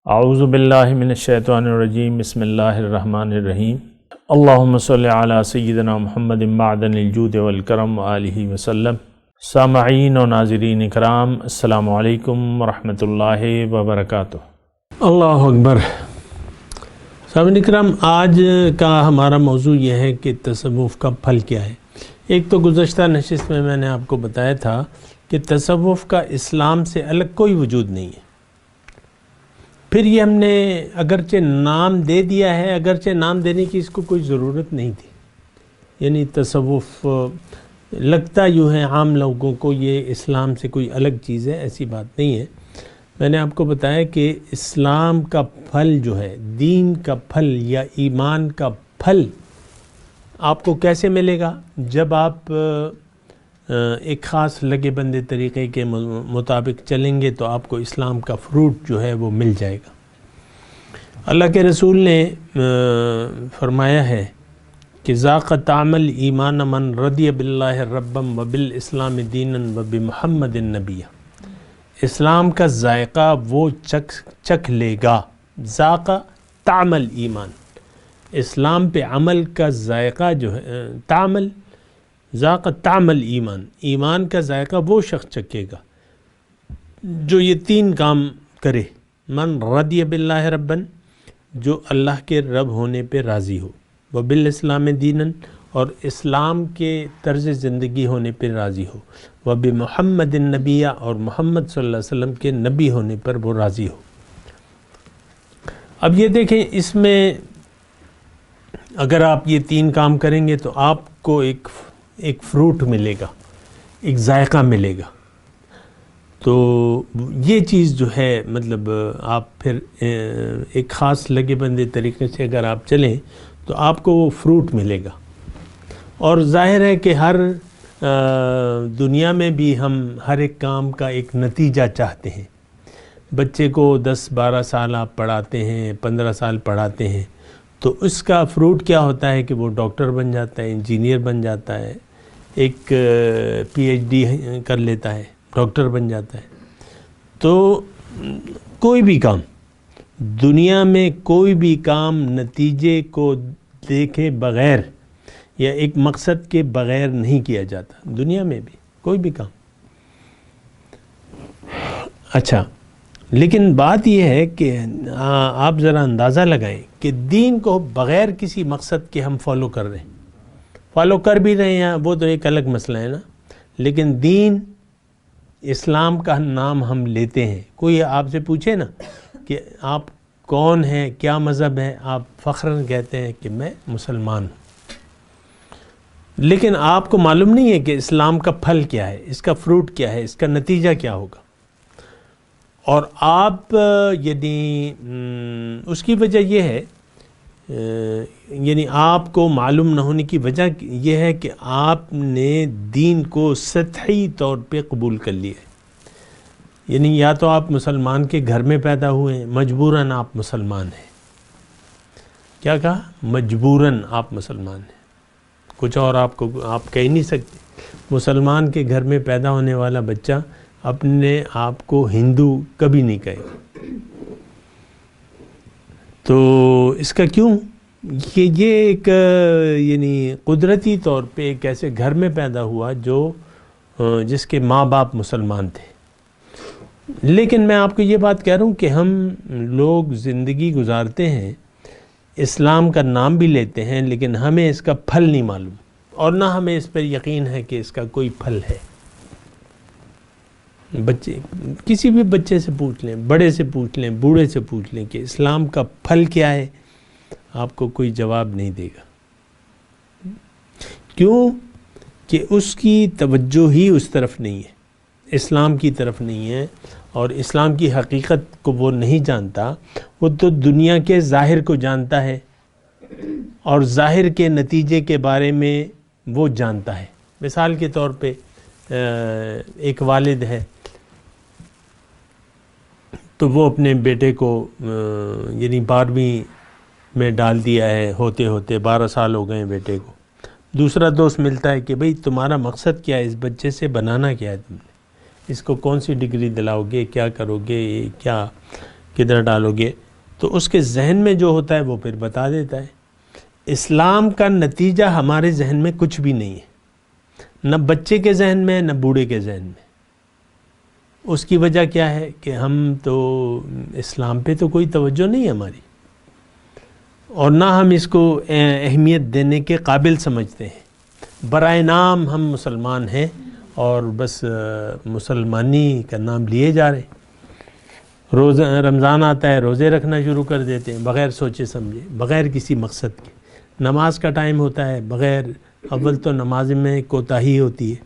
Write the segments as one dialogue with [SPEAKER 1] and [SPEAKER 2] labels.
[SPEAKER 1] اعوذ باللہ من الشیطان الرجیم بسم اللہ الرحمن الرحیم اللہم صلی علی سیدنا محمد معدن الجود والکرم وآلہ وسلم۔ سامعین و ناظرین اکرام، السلام علیکم ورحمۃ اللہ وبرکاتہ۔
[SPEAKER 2] اللہ اکبر۔ سامعین اکرام، آج کا ہمارا موضوع یہ ہے کہ تصوف کا پھل کیا ہے۔ ایک تو گزشتہ نشست میں نے آپ کو بتایا تھا کہ تصوف کا اسلام سے الگ کوئی وجود نہیں ہے۔ پھر یہ ہم نے اگرچہ نام دے دیا ہے، اگرچہ نام دینے کی اس کو کوئی ضرورت نہیں تھی، یعنی تصوف لگتا یوں ہے عام لوگوں کو یہ اسلام سے کوئی الگ چیز ہے، ایسی بات نہیں ہے۔ میں نے آپ کو بتایا کہ اسلام کا پھل جو ہے، دین کا پھل یا ایمان کا پھل آپ کو کیسے ملے گا؟ جب آپ ایک خاص لگے بندے طریقے کے مطابق چلیں گے تو آپ کو اسلام کا فروٹ جو ہے وہ مل جائے گا۔ اللہ کے رسول نے فرمایا ہے کہ ذاق طعم الایمان من رضی باللہ ربا وبالاسلام دینا وبمحمد نبی۔ اسلام کا ذائقہ وہ چکھ لے گا، ذاق طعم الایمان، اسلام پہ عمل کا ذائقہ جو ہے، ذاق طعم الایمان، ایمان کا ذائقہ وہ شخص چکھے گا جو یہ تین کام کرے۔ من رضی باللہ ربا، جو اللہ کے رب ہونے پہ راضی ہو، وبالاسلام دینا، اور اسلام کے طرز زندگی ہونے پہ راضی ہو، وبمحمد النبی، اور محمد صلی اللہ علیہ وسلم کے نبی ہونے پر وہ راضی ہو۔ اب یہ دیکھیں، اس میں اگر آپ یہ تین کام کریں گے تو آپ کو ایک فروٹ ملے گا، ایک ذائقہ ملے گا۔ تو یہ چیز جو ہے، مطلب آپ پھر ایک خاص لگے بندے طریقے سے اگر آپ چلیں تو آپ کو وہ فروٹ ملے گا۔ اور ظاہر ہے کہ ہر دنیا میں بھی ہم ہر ایک کام کا ایک نتیجہ چاہتے ہیں۔ بچے کو 10-12 سال آپ پڑھاتے ہیں، 15 سال پڑھاتے ہیں، تو اس کا فروٹ کیا ہوتا ہے کہ وہ ڈاکٹر بن جاتا ہے، انجینئر بن جاتا ہے، ایک PhD کر لیتا ہے، ڈاکٹر بن جاتا ہے۔ تو کوئی بھی کام دنیا میں، کوئی بھی کام نتیجے کو دیکھے بغیر یا ایک مقصد کے بغیر نہیں کیا جاتا، دنیا میں بھی کوئی بھی کام۔ اچھا، لیکن بات یہ ہے کہ آپ ذرا اندازہ لگائیں کہ دین کو بغیر کسی مقصد کے ہم فالو کر رہے ہیں، فالو کر بھی رہے ہیں، وہ تو ایک الگ مسئلہ ہے نا، لیکن دین اسلام کا نام ہم لیتے ہیں۔ کوئی آپ سے پوچھے نا کہ آپ کون ہیں، کیا مذہب ہے، آپ فخراً کہتے ہیں کہ میں مسلمان ہوں، لیکن آپ کو معلوم نہیں ہے کہ اسلام کا پھل کیا ہے، اس کا فروٹ کیا ہے، اس کا نتیجہ کیا ہوگا۔ اور آپ یعنی اس کی وجہ یہ ہے، یعنی آپ کو معلوم نہ ہونے کی وجہ یہ ہے کہ آپ نے دین کو سطحی طور پہ قبول کر لیا ہے۔ یعنی یا تو آپ مسلمان کے گھر میں پیدا ہوئے ہیں، مجبوراً آپ مسلمان ہیں۔ کیا کہا؟ مجبوراً آپ مسلمان ہیں، کچھ اور آپ کہہ نہیں سکتے۔ مسلمان کے گھر میں پیدا ہونے والا بچہ اپنے آپ کو ہندو کبھی نہیں کہے گا۔ تو اس کا کیوں؟ یہ ایک یعنی قدرتی طور پہ ایک ایسے گھر میں پیدا ہوا جس کے ماں باپ مسلمان تھے۔ لیکن میں آپ کو یہ بات کہہ رہا ہوں کہ ہم لوگ زندگی گزارتے ہیں، اسلام کا نام بھی لیتے ہیں، لیکن ہمیں اس کا پھل نہیں معلوم، اور نہ ہمیں اس پر یقین ہے کہ اس کا کوئی پھل ہے۔ بچے، کسی بھی بچے سے پوچھ لیں، بڑے سے پوچھ لیں، بوڑھے سے پوچھ لیں کہ اسلام کا پھل کیا ہے، آپ کو کوئی جواب نہیں دے گا۔ کیوں؟ کہ اس کی توجہ ہی اس طرف نہیں ہے، اسلام کی طرف نہیں ہے، اور اسلام کی حقیقت کو وہ نہیں جانتا۔ وہ تو دنیا کے ظاہر کو جانتا ہے، اور ظاہر کے نتیجے کے بارے میں وہ جانتا ہے۔ مثال کے طور پہ ایک والد ہے، تو وہ اپنے بیٹے کو یعنی 12ویں میں ڈال دیا ہے، ہوتے ہوتے 12 سال ہو گئے ہیں بیٹے کو۔ دوسرا دوست ملتا ہے کہ بھئی تمہارا مقصد کیا ہے، اس بچے سے بنانا کیا ہے، تم نے اس کو کون سی ڈگری دلاؤ گے، کیا کرو گے، کیا کدھر ڈالو گے، تو اس کے ذہن میں جو ہوتا ہے وہ پھر بتا دیتا ہے۔ اسلام کا نتیجہ ہمارے ذہن میں کچھ بھی نہیں ہے، نہ بچے کے ذہن میں نہ بوڑھے کے ذہن میں۔ اس کی وجہ کیا ہے کہ ہم تو اسلام پہ تو کوئی توجہ نہیں ہے ہماری، اور نہ ہم اس کو اہمیت دینے کے قابل سمجھتے ہیں۔ برائے نام ہم مسلمان ہیں اور بس مسلمانی کا نام لیے جا رہے ہیں۔ رمضان آتا ہے، روزے رکھنا شروع کر دیتے ہیں بغیر سوچے سمجھے، بغیر کسی مقصد کے۔ نماز کا ٹائم ہوتا ہے، بغیر اول تو نماز میں کوتاہی ہوتی ہے،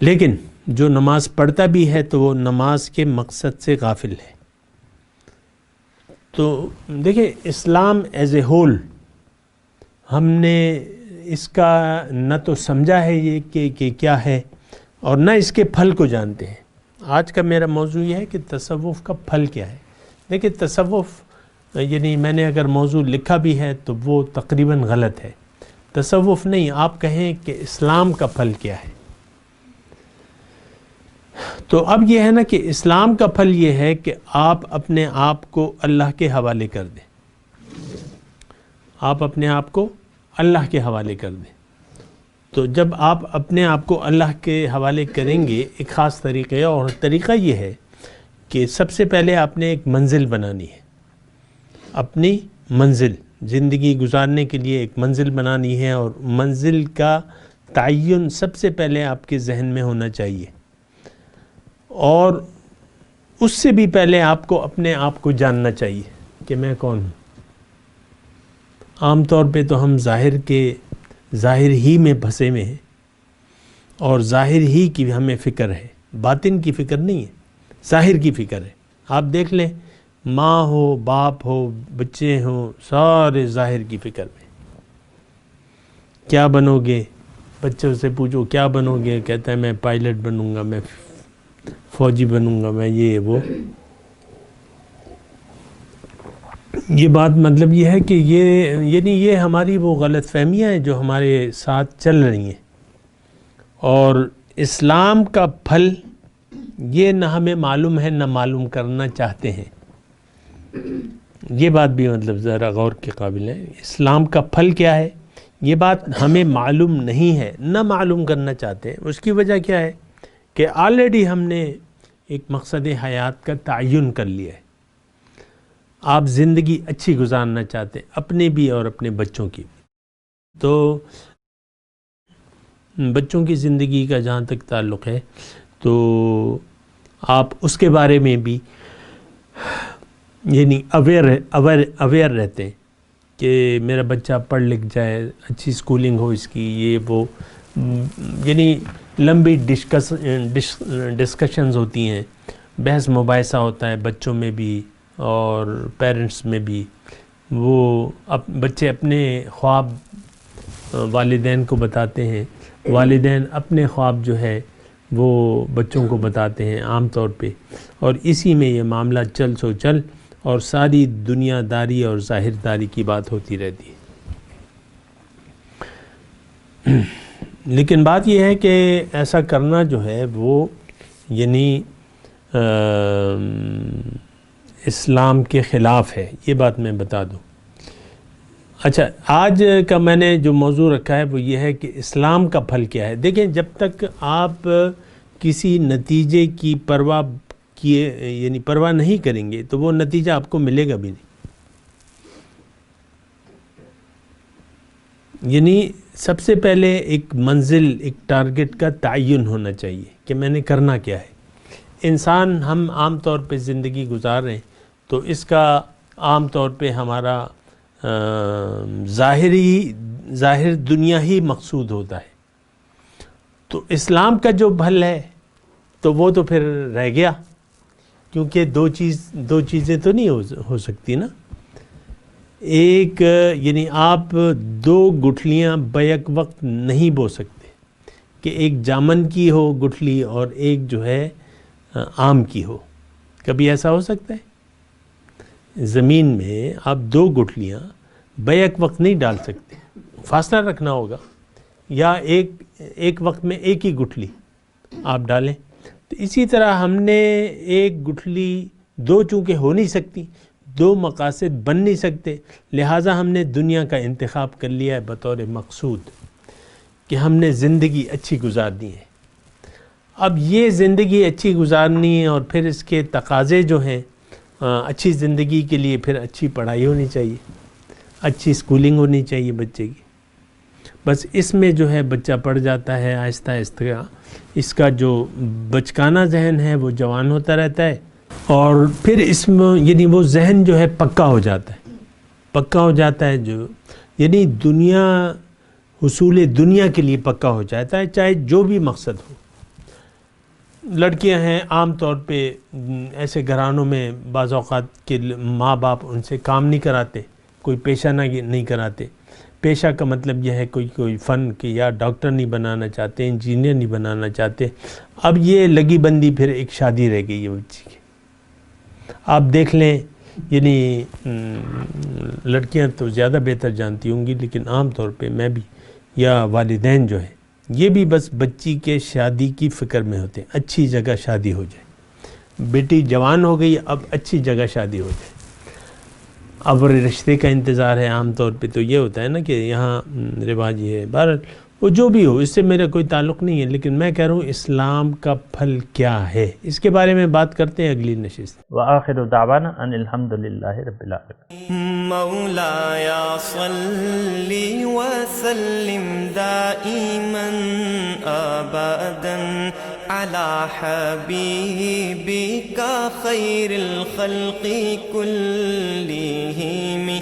[SPEAKER 2] لیکن جو نماز پڑھتا بھی ہے تو وہ نماز کے مقصد سے غافل ہے۔ تو دیکھیں، اسلام ایز اے ہول ہم نے اس کا نہ تو سمجھا ہے یہ کہ کیا ہے، اور نہ اس کے پھل کو جانتے ہیں۔ آج کا میرا موضوع یہ ہے کہ تصوف کا پھل کیا ہے۔ دیکھیں، تصوف یعنی میں نے اگر موضوع لکھا بھی ہے تو وہ تقریباً غلط ہے۔ تصوف نہیں، آپ کہیں کہ اسلام کا پھل کیا ہے۔ تو اب یہ ہے نا کہ اسلام کا پھل یہ ہے کہ آپ اپنے آپ کو اللہ کے حوالے کر دیں، آپ اپنے آپ کو اللہ کے حوالے کر دیں۔ تو جب آپ اپنے آپ کو اللہ کے حوالے کریں گے، ایک خاص طریقہ ہے، اور طریقہ یہ ہے کہ سب سے پہلے آپ نے ایک منزل بنانی ہے، اپنی منزل زندگی گزارنے کے لیے ایک منزل بنانی ہے، اور منزل کا تعین سب سے پہلے آپ کے ذہن میں ہونا چاہیے، اور اس سے بھی پہلے آپ کو اپنے آپ کو جاننا چاہیے کہ میں کون ہوں۔ عام طور پہ تو ہم ظاہر ہی میں پھنسے ہوئے ہیں، اور ظاہر ہی کی ہمیں فکر ہے، باطن کی فکر نہیں ہے، ظاہر کی فکر ہے۔ آپ دیکھ لیں، ماں ہو، باپ ہو، بچے ہوں، سارے ظاہر کی فکر میں۔ کیا بنو گے؟ بچوں سے پوچھو کیا بنو گے، کہتا ہے میں پائلٹ بنوں گا، میں فوجی بنوں گا، میں یہ وہ۔ یہ بات مطلب یہ ہے کہ یہ ہماری وہ غلط فہمیاں ہیں جو ہمارے ساتھ چل رہی ہیں، اور اسلام کا پھل یہ نہ ہمیں معلوم ہے نہ معلوم کرنا چاہتے ہیں۔ یہ بات بھی مطلب ذرا غور کے قابل ہے۔ اسلام کا پھل کیا ہے، یہ بات ہمیں معلوم نہیں ہے، نہ معلوم کرنا چاہتے ہیں۔ اس کی وجہ کیا ہے کہ آلریڈی ہم نے ایک مقصد حیات کا تعین کر لیا ہے۔ آپ زندگی اچھی گزارنا چاہتے ہیں، اپنے بھی اور اپنے بچوں کی بھی۔ تو بچوں کی زندگی کا جہاں تک تعلق ہے تو آپ اس کے بارے میں بھی یعنی اویئر رہتے ہیں کہ میرا بچہ پڑھ لکھ جائے، اچھی سکولنگ ہو اس کی، یہ وہ، یعنی لمبی ڈسکشنز ہوتی ہیں، بحث مباحثہ ہوتا ہے بچوں میں بھی اور پیرنٹس میں بھی۔ وہ بچے اپنے خواب والدین کو بتاتے ہیں، والدین اپنے خواب جو ہے وہ بچوں کو بتاتے ہیں عام طور پہ، اور اسی میں یہ معاملہ چل اور ساری دنیا داری اور ظاہر داری کی بات ہوتی رہتی ہے۔ لیکن بات یہ ہے کہ ایسا کرنا جو ہے وہ یعنی اسلام کے خلاف ہے، یہ بات میں بتا دوں۔ اچھا، آج کا میں نے جو موضوع رکھا ہے وہ یہ ہے کہ اسلام کا پھل کیا ہے۔ دیکھیں، جب تک آپ کسی نتیجے کی پرواہ نہیں کریں گے تو وہ نتیجہ آپ کو ملے گا بھی نہیں۔ یعنی سب سے پہلے ایک منزل، ایک ٹارگٹ کا تعین ہونا چاہیے کہ میں نے کرنا کیا ہے۔ انسان ہم عام طور پہ زندگی گزار رہے ہیں تو اس کا عام طور پہ ہمارا ظاہر دنیا ہی مقصود ہوتا ہے۔ تو اسلام کا جو پھل ہے تو وہ تو پھر رہ گیا، کیونکہ دو چیزیں تو نہیں ہو سکتی نا۔ ایک یعنی آپ دو گٹھلیاں بیک وقت نہیں بو سکتے کہ ایک جامن کی ہو گٹھلی اور ایک جو ہے آم کی ہو۔ کبھی ایسا ہو سکتا ہے؟ زمین میں آپ دو گٹھلیاں بیک وقت نہیں ڈال سکتے، فاصلہ رکھنا ہوگا، یا ایک وقت میں ایک ہی گٹھلی آپ ڈالیں۔ تو اسی طرح ہم نے ایک گٹھلی دو چونکہ ہو نہیں سکتی، دو مقاصد بن نہیں سکتے، لہٰذا ہم نے دنیا کا انتخاب کر لیا ہے بطور مقصود کہ ہم نے زندگی اچھی گزارنی ہے۔ اب یہ زندگی اچھی گزارنی ہے اور پھر اس کے تقاضے جو ہیں اچھی زندگی کے لیے، پھر اچھی پڑھائی ہونی چاہیے، اچھی اسکولنگ ہونی چاہیے بچے کی۔ بس اس میں جو ہے بچہ پڑھ جاتا ہے، آہستہ آہستہ اس کا جو بچکانہ ذہن ہے وہ جوان ہوتا رہتا ہے، اور پھر اس میں یعنی وہ ذہن جو ہے پکا ہو جاتا ہے، پکا ہو جاتا ہے، جو یعنی دنیا، حصول دنیا کے لیے پکا ہو جاتا ہے، چاہے جو بھی مقصد ہو۔ لڑکیاں ہیں عام طور پہ ایسے گھرانوں میں بعض اوقات کے ماں باپ ان سے کام نہیں کراتے، کوئی پیشہ نہیں کراتے۔ پیشہ کا مطلب یہ ہے کوئی فن کی، یا ڈاکٹر نہیں بنانا چاہتے، انجینئر نہیں بنانا چاہتے۔ اب یہ لگی بندی پھر ایک شادی رہ گئی ہے بچی کی۔ آپ دیکھ لیں، یعنی لڑکیاں تو زیادہ بہتر جانتی ہوں گی، لیکن عام طور پہ میں بھی یا والدین جو ہیں یہ بھی بس بچی کے شادی کی فکر میں ہوتے ہیں، اچھی جگہ شادی ہو جائے، بیٹی جوان ہو گئی، اب اچھی جگہ شادی ہو جائے۔ اب رشتے کا انتظار ہے، عام طور پہ تو یہ ہوتا ہے نا کہ یہاں رواج یہ ہے۔ بہرحال وہ جو بھی ہو، اس سے میرا کوئی تعلق نہیں ہے، لیکن میں کہہ رہا ہوں اسلام کا پھل کیا ہے، اس کے بارے میں بات کرتے ہیں اگلی نشست۔
[SPEAKER 1] وآخر دعوانا ان الحمد للہ رب العالمین۔
[SPEAKER 3] مولاي صل وسلم دائما ابدا على حبيبك خير الخلق كلهم